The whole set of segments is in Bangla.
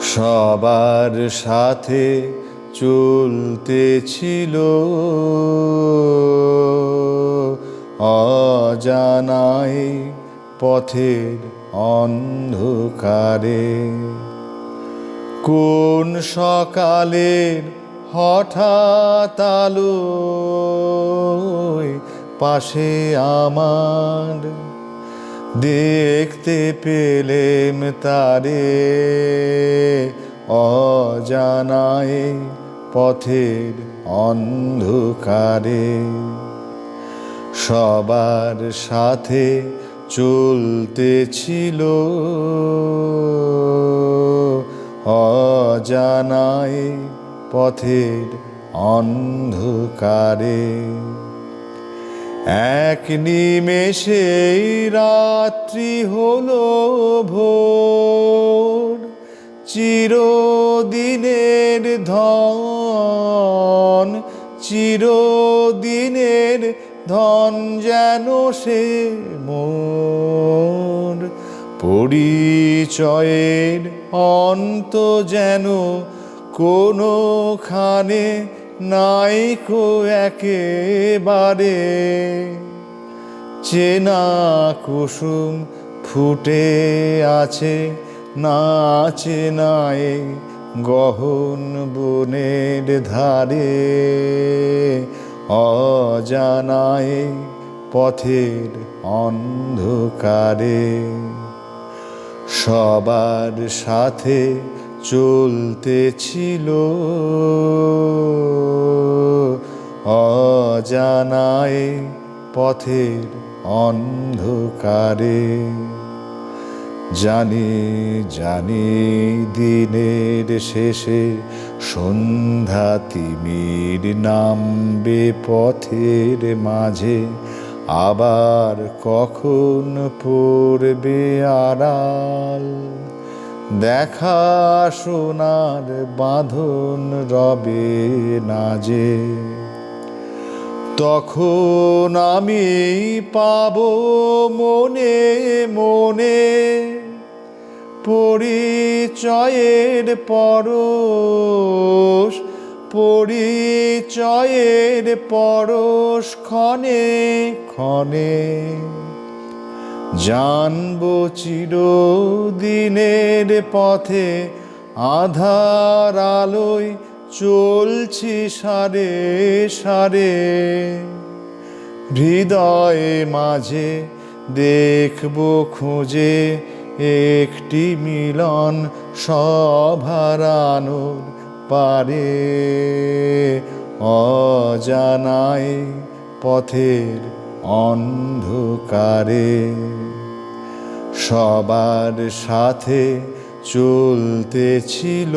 সবার সাথে চলতেছিল অজানায় পথের অন্ধকারে। কোন সকালের হঠাৎ আলোয় পাশে আমার দেখতে পেলেম তারে, অজানায় পথের অন্ধকারে। সবার সাথে চলতেছিল অজানায় পথের অন্ধকারে। এক নিমেষেই রাত্রি হলো ভোর, চিরদিনের ধন, চিরদিনের ধন যেন সে মোর। পরিচয়ের অন্ত যেন কোনোখানে নাইকো একেবারে। চেনা কুসুম ফুটে আছে না চেনায় গহন বনের ধারে, অজানায় পথের অন্ধকারে। সবার সাথে চলতেছিল অজানায় পথের অন্ধকারে। জানি জানি দিনের শেষে সন্ধ্যা তিমির নামবে পথের মাঝে, আবার কখন পড়বে আড়াল। দেখা শোনার বাঁধন রবে না যে, তখন আমি পাবো মনে মনে পরিচয়ের পরশ, পরিচয়ের পরশ ক্ষণে ক্ষণে। জানবো চিরদিনের পথে আধার আলোয় চলছি সারে সারে। হৃদয়ে মাঝে দেখবো খুঁজে একটি মিলন সভারানোর পারে, অজানায় পথের অন্ধকারে। সবার সাথে চলতেছিল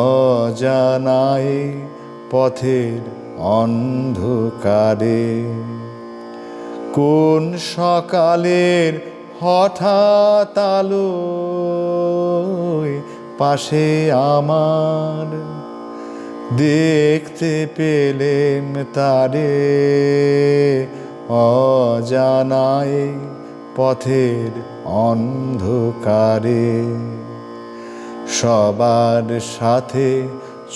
অজানায় পথের অন্ধকারে। কোন সকালের হঠাৎ আলোয় পাশে আমার দেখতে পেলেম তারে, অজানায় পথের অন্ধকারে। সবার সাথে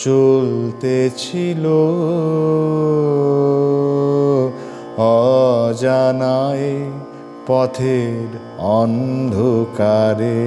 চলতেছিল অজানায় পথের অন্ধকারে।